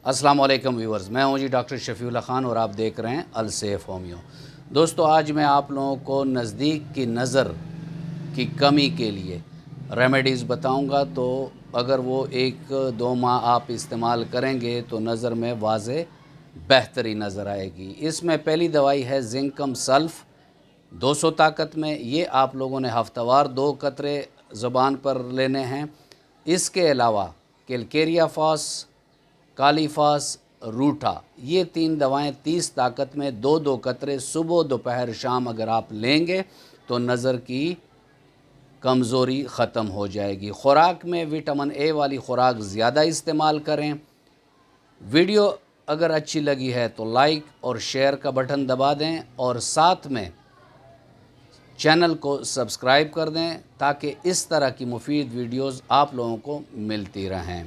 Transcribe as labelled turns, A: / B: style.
A: अस्सलाम वालेकुम व्यूअर्स, मैं हूं जी डॉक्टर शफीउल्लाह खान और आप देख रहे हैं अलसेफ होमियो। दोस्तों, आज मैं आप लोगों को नज़दीक की नज़र की कमी के लिए रेमेडीज़ बताऊंगा। तो अगर वो 1-2 माह आप इस्तेमाल करेंगे तो नज़र में वाज़े बेहतरी नज़र आएगी। इसमें पहली दवाई है जिंकम सल्फ़ 200 ताकत में। ये आप लोगों ने हफ्तावार 2 कतरे ज़ुबान पर लेने हैं। इसके अलावा कैलकेरिया फॉस, कालीफास, रूठा, ये 3 दवाएं 30 ताकत में 2-2 कतरे सुबह दोपहर शाम अगर आप लेंगे तो नज़र की कमज़ोरी ख़त्म हो जाएगी। ख़ुराक में विटामिन ए वाली ख़ुराक ज़्यादा इस्तेमाल करें। वीडियो अगर अच्छी लगी है तो लाइक और शेयर का बटन दबा दें और साथ में चैनल को सब्सक्राइब कर दें ताकि इस तरह की मुफीद वीडियोज़ आप लोगों को मिलती रहें।